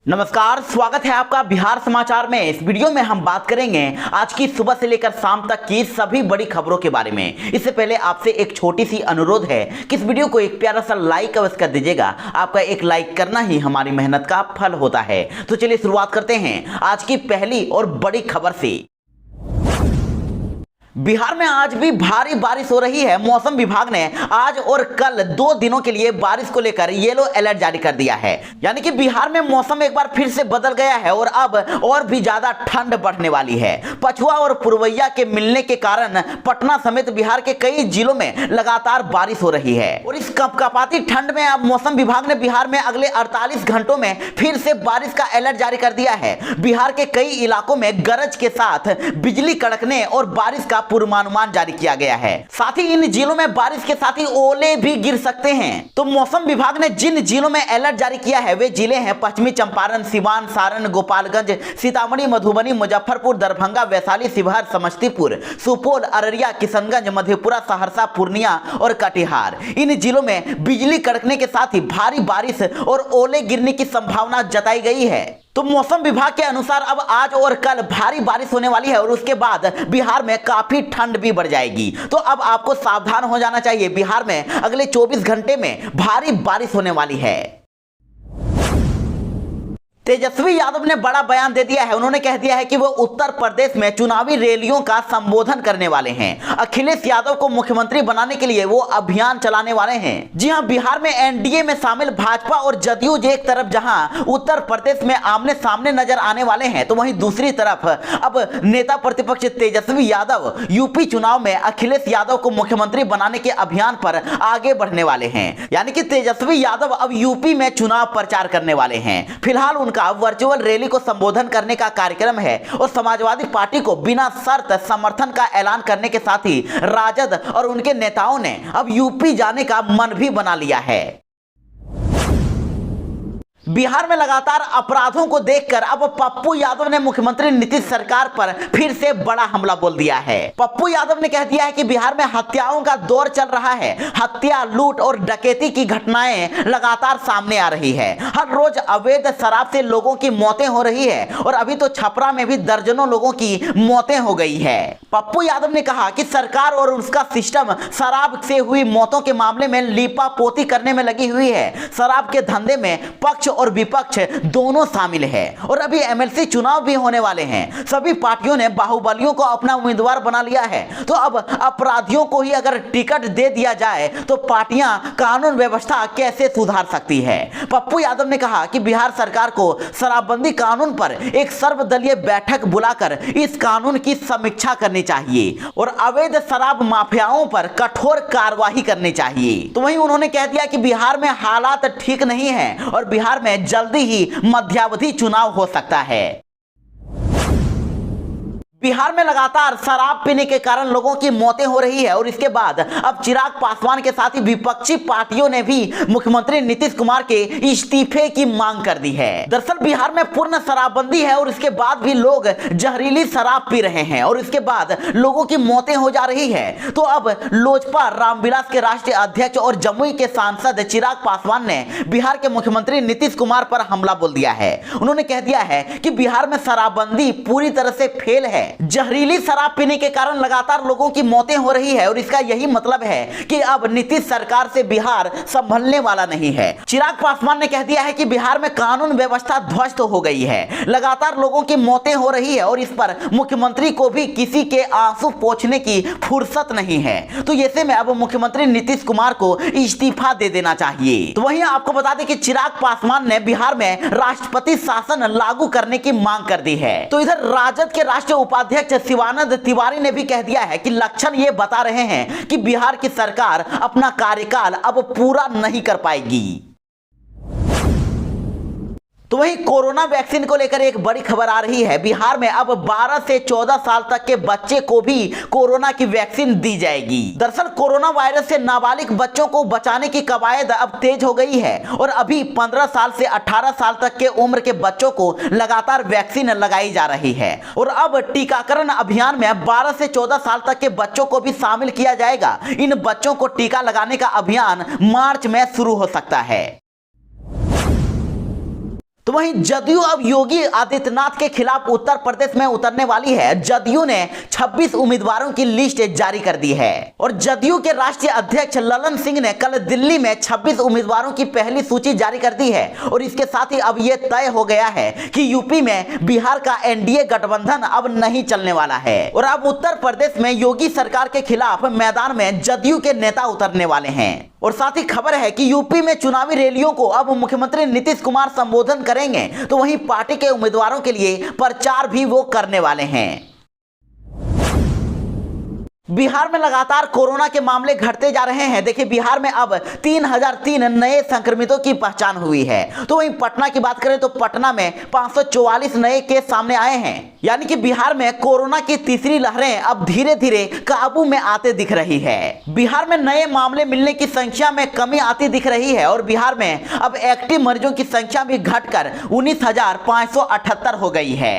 नमस्कार, स्वागत है आपका बिहार समाचार में। इस वीडियो में हम बात करेंगे आज की सुबह से लेकर शाम तक की सभी बड़ी खबरों के बारे में। इससे पहले आपसे एक छोटी सी अनुरोध है कि इस वीडियो को एक प्यारा सा लाइक अवश्य कर दीजिएगा। आपका एक लाइक करना ही हमारी मेहनत का फल होता है। तो चलिए शुरुआत करते हैं आज की पहली और बड़ी खबर से। बिहार में आज भी भारी बारिश हो रही है। मौसम विभाग ने आज और कल 2 दिनों के लिए बारिश को लेकर येलो अलर्ट जारी कर दिया है। यानी कि बिहार में मौसम एक बार फिर से बदल गया है और अब और भी ज्यादा ठंड बढ़ने वाली है। पछुआ और पुरवैया के मिलने के कारण पटना समेत बिहार के कई जिलों में लगातार बारिश हो रही है और इस कपकपाती ठंड में अब मौसम विभाग ने बिहार में अगले 48 घंटों में फिर से बारिश का अलर्ट जारी कर दिया है। बिहार के कई इलाकों में गरज के साथ बिजली कड़कने और बारिश का पूर्वानुमान जारी किया गया है। साथ ही इन जिलों में बारिश के साथ ही ओले भी गिर सकते हैं। तो मौसम विभाग ने जिन जिलों में अलर्ट जारी किया है वे जिले हैं पश्चिमी चंपारण, सिवान, सारण, गोपालगंज, सीतामढ़ी, मधुबनी, मुजफ्फरपुर, दरभंगा, वैशाली, शिवहर, समस्तीपुर, सुपौल, अररिया, किशनगंज, मधेपुरा, सहरसा, पूर्णिया और कटिहार। इन जिलों में बिजली कड़कने के साथ ही भारी बारिश और ओले गिरने की संभावना जताई गई है। तो मौसम विभाग के अनुसार अब आज और कल भारी बारिश होने वाली है और उसके बाद बिहार में काफी ठंड भी बढ़ जाएगी। तो अब आपको सावधान हो जाना चाहिए। बिहार में अगले 24 घंटे में भारी बारिश होने वाली है। तेजस्वी यादव ने बड़ा बयान दे दिया है। उन्होंने कह दिया है कि वो उत्तर प्रदेश में चुनावी रैलियों का संबोधन करने वाले हैं। अखिलेश यादव को मुख्यमंत्री बनाने के लिए वो अभियान चलाने वाले हैं। जी हां, बिहार में एनडीए में शामिल भाजपा और जदयू एक तरफ जहां उत्तर प्रदेश में आमने सामने नजर आने वाले हैं, तो वहीं दूसरी तरफ अब नेता प्रतिपक्ष तेजस्वी यादव यूपी चुनाव में अखिलेश यादव को मुख्यमंत्री बनाने के अभियान पर आगे बढ़ने वाले हैं। यानी कि तेजस्वी यादव अब यूपी में चुनाव प्रचार करने वाले हैं। फिलहाल का वर्चुअल रैली को संबोधन करने का कार्यक्रम है और समाजवादी पार्टी को बिना शर्त समर्थन का ऐलान करने के साथ ही राजद और उनके नेताओं ने अब यूपी जाने का मन भी बना लिया है। बिहार में लगातार अपराधों को देखकर अब पप्पू यादव ने मुख्यमंत्री नीतीश सरकार पर फिर से बड़ा हमला बोल दिया है। पप्पू यादव ने कह दिया है कि बिहार में हत्याओं का दौर चल रहा है। हत्या, लूट और डकैती की घटनाएं लगातार सामने आ रही है। हर रोज अवैध शराब से लोगों की मौतें हो रही है और अभी तो छपरा में भी दर्जनों लोगों की मौतें हो गई है। पप्पू यादव ने कहा कि सरकार और उसका सिस्टम शराब से हुई मौतों के मामले में लीपापोती करने में लगी हुई है। शराब के धंधे में पक्ष और विपक्ष दोनों शामिल है और अभी एमएलसी चुनाव भी होने वाले हैं। सभी पार्टियों ने बाहुबलियों को अपना उम्मीदवार बना लिया है। तो अब अपराधियों को ही अगर टिकट दे दिया जाए तो पार्टियां कानून व्यवस्था कैसे सुधार सकती है। पप्पू यादव ने कहा कि बिहार सरकार को शराबबंदी कानून पर एक सर्वदलीय बैठक बुलाकर इस कानून की समीक्षा करनी चाहिए और अवैध शराब माफियाओं पर कठोर कार्रवाई करनी चाहिए। तो वहीं उन्होंने कह दिया कि बिहार में हालात ठीक नहीं है और बिहार में जल्दी ही मध्यावधि चुनाव हो सकता है। बिहार में लगातार शराब पीने के कारण लोगों की मौतें हो रही है और इसके बाद अब चिराग पासवान के साथ ही विपक्षी पार्टियों ने भी मुख्यमंत्री नीतीश कुमार के इस्तीफे की मांग कर दी है। दरअसल बिहार में पूर्ण शराबबंदी है और इसके बाद भी लोग जहरीली शराब पी रहे हैं और इसके बाद लोगों की मौतें हो जा रही है। तो अब लोजपा रामविलास के राष्ट्रीय अध्यक्ष और जमुई के सांसद चिराग पासवान ने बिहार के मुख्यमंत्री नीतीश कुमार पर हमला बोल दिया है। उन्होंने कह दिया है कि बिहार में शराबबंदी पूरी तरह से फेल है। जहरीली शराब पीने के कारण लगातार लोगों की मौतें हो रही है और इसका यही मतलब है कि अब नीतीश सरकार से बिहार संभलने वाला नहीं है। चिराग पासवान ने कह दिया है कि बिहार में कानून व्यवस्था ध्वस्त हो गई है। लगातार लोगों की मौतें हो रही है और इस पर मुख्यमंत्री को भी किसी के आंसू पोंछने की फुर्सत नहीं है। तो ऐसे में अब मुख्यमंत्री नीतीश कुमार को इस्तीफा दे देना चाहिए। तो वहीं आपको बता दें कि चिराग पासवान ने बिहार में राष्ट्रपति शासन लागू करने की मांग कर दी है। तो इधर राजद के राष्ट्रीय उपाध्यक्ष शिवानंद तिवारी ने भी कह दिया है कि लक्षण ये बता रहे हैं कि बिहार की सरकार अपना कार्यकाल अब पूरा नहीं कर पाएगी। तो वहीं कोरोना वैक्सीन को लेकर एक बड़ी खबर आ रही है। बिहार में अब 12 से 14 साल तक के बच्चे को भी कोरोना की वैक्सीन दी जाएगी। दरअसल कोरोना वायरस से नाबालिग बच्चों को बचाने की कवायद अब तेज हो गई है और अभी 15 साल से 18 साल तक के उम्र के बच्चों को लगातार वैक्सीन लगाई जा रही है और अब टीकाकरण अभियान में 12 से 14 साल तक के बच्चों को भी शामिल किया जाएगा। इन बच्चों को टीका लगाने का अभियान मार्च में शुरू हो सकता है। तो वहीं जदयू अब योगी आदित्यनाथ के खिलाफ उत्तर प्रदेश में उतरने वाली है। जदयू ने 26 उम्मीदवारों की लिस्ट जारी कर दी है और जदयू के राष्ट्रीय अध्यक्ष ललन सिंह ने कल दिल्ली में 26 उम्मीदवारों की पहली सूची जारी कर दी है और इसके साथ ही अब यह तय हो गया है कि यूपी में बिहार का एनडीए गठबंधन अब नहीं चलने वाला है और अब उत्तर प्रदेश में योगी सरकार के खिलाफ मैदान में जदयू के नेता उतरने वाले हैं। और साथ ही खबर है कि यूपी में चुनावी रैलियों को अब मुख्यमंत्री नीतीश कुमार संबोधन करेंगे, तो वहीं पार्टी के उम्मीदवारों के लिए प्रचार भी वो करने वाले हैं। बिहार में लगातार कोरोना के मामले घटते जा रहे हैं। देखिए बिहार में अब 3003 नए संक्रमितों की पहचान हुई है। तो वहीं पटना की बात करें तो पटना में 544 नए केस सामने आए हैं। यानी कि बिहार में कोरोना की तीसरी लहरें अब धीरे धीरे काबू में आते दिख रही है। बिहार में नए मामले मिलने की संख्या में कमी आती दिख रही है और बिहार में अब एक्टिव मरीजों की संख्या भी घटकर 19,578 हो गई है।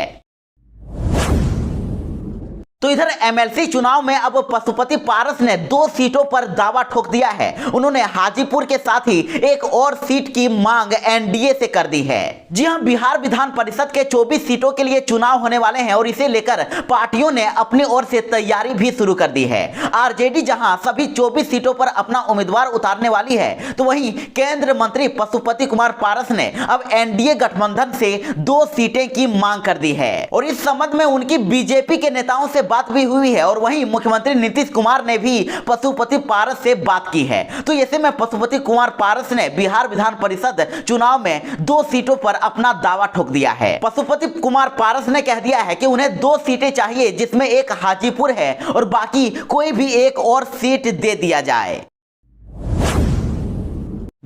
तो इधर एमएलसी चुनाव में अब पशुपति पारस ने 2 सीटों पर दावा ठोक दिया है। उन्होंने हाजीपुर के साथ ही एक और सीट की मांग एनडीए से कर दी है। जी हां, बिहार विधान परिषद के 24 सीटों के लिए चुनाव होने वाले हैं और इसे लेकर पार्टियों ने अपनी ओर से तैयारी भी शुरू कर दी है। आरजेडी जहां सभी 24 सीटों पर अपना उम्मीदवार उतारने वाली है, तो वहीं केंद्रीय मंत्री पशुपति कुमार पारस ने अब एनडीए गठबंधन से 2 सीटें की मांग कर दी है और इस संबंध में उनकी बीजेपी के नेताओं से बात भी हुई है और वहीं मुख्यमंत्री नीतीश कुमार ने भी पशुपति पारस से बात की है। तो ऐसे में पशुपति कुमार पारस ने बिहार विधान परिषद चुनाव में 2 सीटों पर अपना दावा ठोक दिया है। पशुपति कुमार पारस ने कह दिया है कि उन्हें 2 सीटें चाहिए, जिसमें एक हाजीपुर है और बाकी कोई भी एक और सीट दे दिया जाए।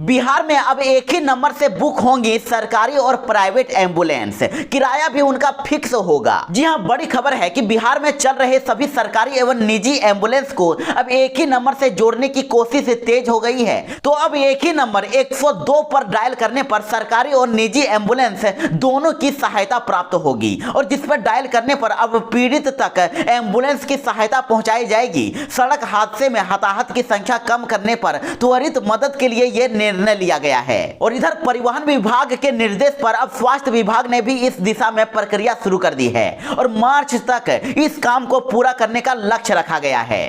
बिहार में अब एक ही नंबर से बुक होंगी सरकारी और प्राइवेट एम्बुलेंस, किराया भी उनका फिक्स होगा। जी हां, बड़ी खबर है कि बिहार में चल रहे सभी सरकारी एवं निजी एम्बुलेंस को अब एक ही नंबर से जोड़ने की कोशिश तेज हो गई है। तो अब एक ही नंबर 102 पर डायल करने पर सरकारी और निजी एम्बुलेंस दोनों की सहायता प्राप्त होगी और जिस पर डायल करने पर अब पीड़ित तक एम्बुलेंस की सहायता पहुंचाई जाएगी। सड़क हादसे में हताहत की संख्या कम करने पर त्वरित मदद के लिए यह निर्णय लिया गया है और इधर परिवहन विभाग के निर्देश पर अब स्वास्थ्य विभाग ने भी इस दिशा में प्रक्रिया शुरू कर दी है और मार्च तक इस काम को पूरा करने का लक्ष्य रखा गया है।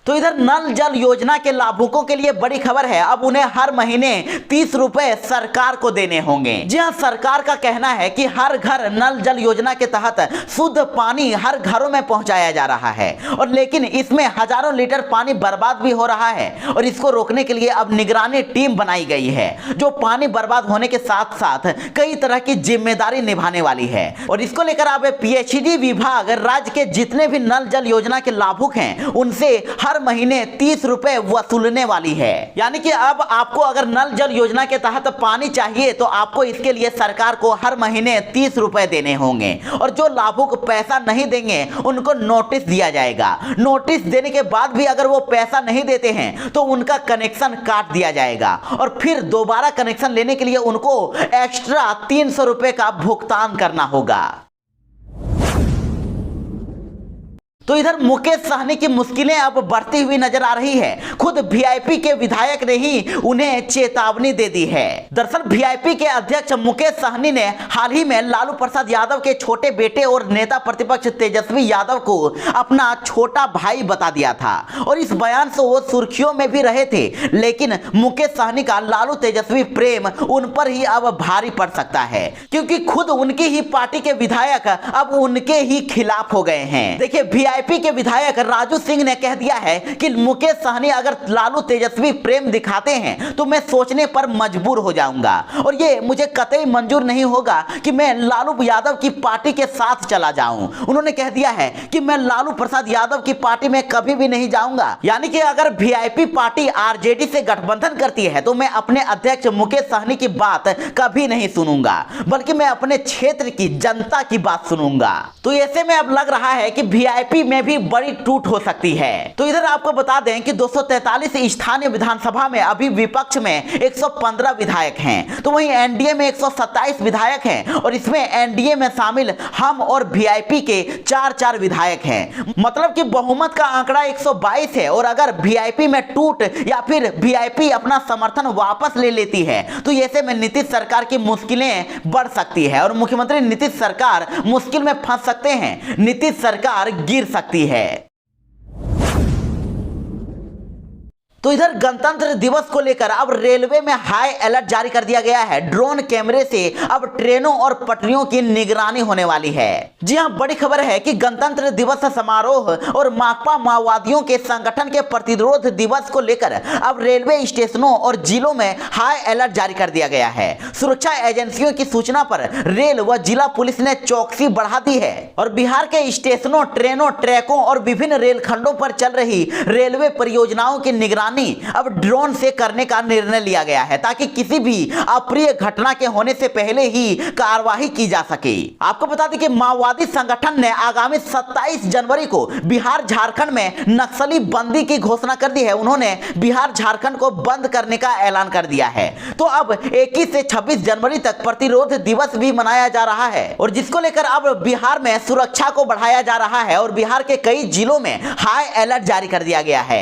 तो इधर नल जल योजना के लाभुकों के लिए बड़ी खबर है। अब उन्हें हर महीने 30 रुपए सरकार को देने होंगे। जी हां, सरकार का कहना है कि हर घर नल जल योजना के तहत शुद्ध पानी हर घरों में पहुंचाया जा रहा है और लेकिन इसमें हजारों लीटर पानी बर्बाद भी हो रहा है और इसको रोकने के लिए अब निगरानी टीम बनाई गई है जो पानी बर्बाद होने के साथ साथ कई तरह की जिम्मेदारी निभाने वाली है और इसको लेकर अब पीएचईडी विभाग राज्य के जितने भी नल जल योजना के लाभुक हैं उनसे हर महीने 30 रुपए वसूलने वाली है। यानी कि अब आपको अगर नल जल योजना के तहत पानी चाहिए तो आपको इसके लिए सरकार को हर महीने 30 रुपए देने होंगे और जो लाभुक पैसा नहीं देंगे उनको नोटिस दिया जाएगा। नोटिस देने के बाद भी अगर वो पैसा नहीं देते हैं तो उनका कनेक्शन काट दिया जाएगा और फिर दोबारा कनेक्शन लेने के लिए उनको एक्स्ट्रा 300 रुपए का भुगतान करना होगा। तो इधर मुकेश सहनी की मुश्किलें अब बढ़ती हुई नजर आ रही है। खुद वीआईपी के विधायक ने ही उन्हें चेतावनी दे दी है। दरअसल वीआईपी के अध्यक्ष मुकेश सहनी ने हाल ही में लालू प्रसाद यादव के छोटे बेटे और नेता प्रतिपक्ष तेजस्वी यादव को अपना छोटा भाई बता दिया था और इस बयान से वो सुर्खियों में भी रहे थे, लेकिन मुकेश सहनी का लालू तेजस्वी प्रेम उन पर ही अब भारी पड़ सकता है क्योंकि खुद उनकी ही पार्टी के विधायक अब उनके ही खिलाफ हो गए हैं। देखिए वीआईपी के विधायक राजू सिंह ने कह दिया है कि मुकेश सहनी अगर लालू तेजस्वी प्रेम दिखाते हैं तो मैं सोचने पर मजबूर हो जाऊंगा और ये मुझे कतई मंजूर नहीं होगा कि मैं लालू यादव की पार्टी के साथ चला जाऊं। उन्होंने कह दिया है कि मैं लालू प्रसाद यादव की पार्टी में कभी भी नहीं जाऊंगा। यानी कि अगर वीआईपी पार्टी आरजेडी से गठबंधन करती है तो मैं अपने अध्यक्ष मुकेश सहनी की बात कभी नहीं सुनूंगा, बल्कि मैं अपने क्षेत्र की जनता की बात सुनूंगा। तो ऐसे में अब लग रहा है कि वीआईपी में भी बड़ी टूट हो सकती है। तो इधर आपको बता दें कि 243 स्थानीय विधानसभा में अभी विपक्ष में 115 विधायक हैं, तो वहीं एनडीए में 127 विधायक हैं और इसमें एनडीए में शामिल हम और वीआईपी के 4 विधायक हैं। मतलब कि बहुमत का आंकड़ा 122 है और अगर वीआईपी में टूट या फिर वीआईपी अपना समर्थन वापस ले लेती है तो ऐसे में नीतीश सरकार की मुश्किलें बढ़ सकती है और मुख्यमंत्री नीतीश सरकार मुश्किल में फंस सकते हैं, नीतीश सरकार गिर सकती है। तो इधर गणतंत्र दिवस को लेकर अब रेलवे में हाई अलर्ट जारी कर दिया गया है। ड्रोन कैमरे से अब ट्रेनों और पटरियों की निगरानी होने वाली है। जी हां, बड़ी खबर है कि गणतंत्र दिवस समारोह और माकपा माओवादियों के संगठन के प्रतिरोध दिवस को लेकर अब रेलवे स्टेशनों और जिलों में हाई अलर्ट जारी कर दिया गया है। सुरक्षा एजेंसियों की सूचना पर रेल व जिला पुलिस ने चौकसी बढ़ा दी है और बिहार के स्टेशनों, ट्रेनों, ट्रैकों और विभिन्न रेलखंडों पर चल रही रेलवे परियोजनाओं की निगरानी अब ड्रोन से करने का निर्णय लिया गया है ताकि किसी भी अप्रिय घटना के होने से पहले ही कार्रवाई की जा सके। आपको बता दें कि माओवादी संगठन ने आगामी 27 जनवरी को बिहार झारखंड में नक्सली बंदी की घोषणा कर दी है। उन्होंने बिहार झारखंड को बंद करने का ऐलान कर दिया है। तो अब 21 से 26 जनवरी तक प्रतिरोध दिवस भी मनाया जा रहा है और जिसको लेकर अब बिहार में सुरक्षा को बढ़ाया जा रहा है और बिहार के कई जिलों में हाई अलर्ट जारी कर दिया गया है।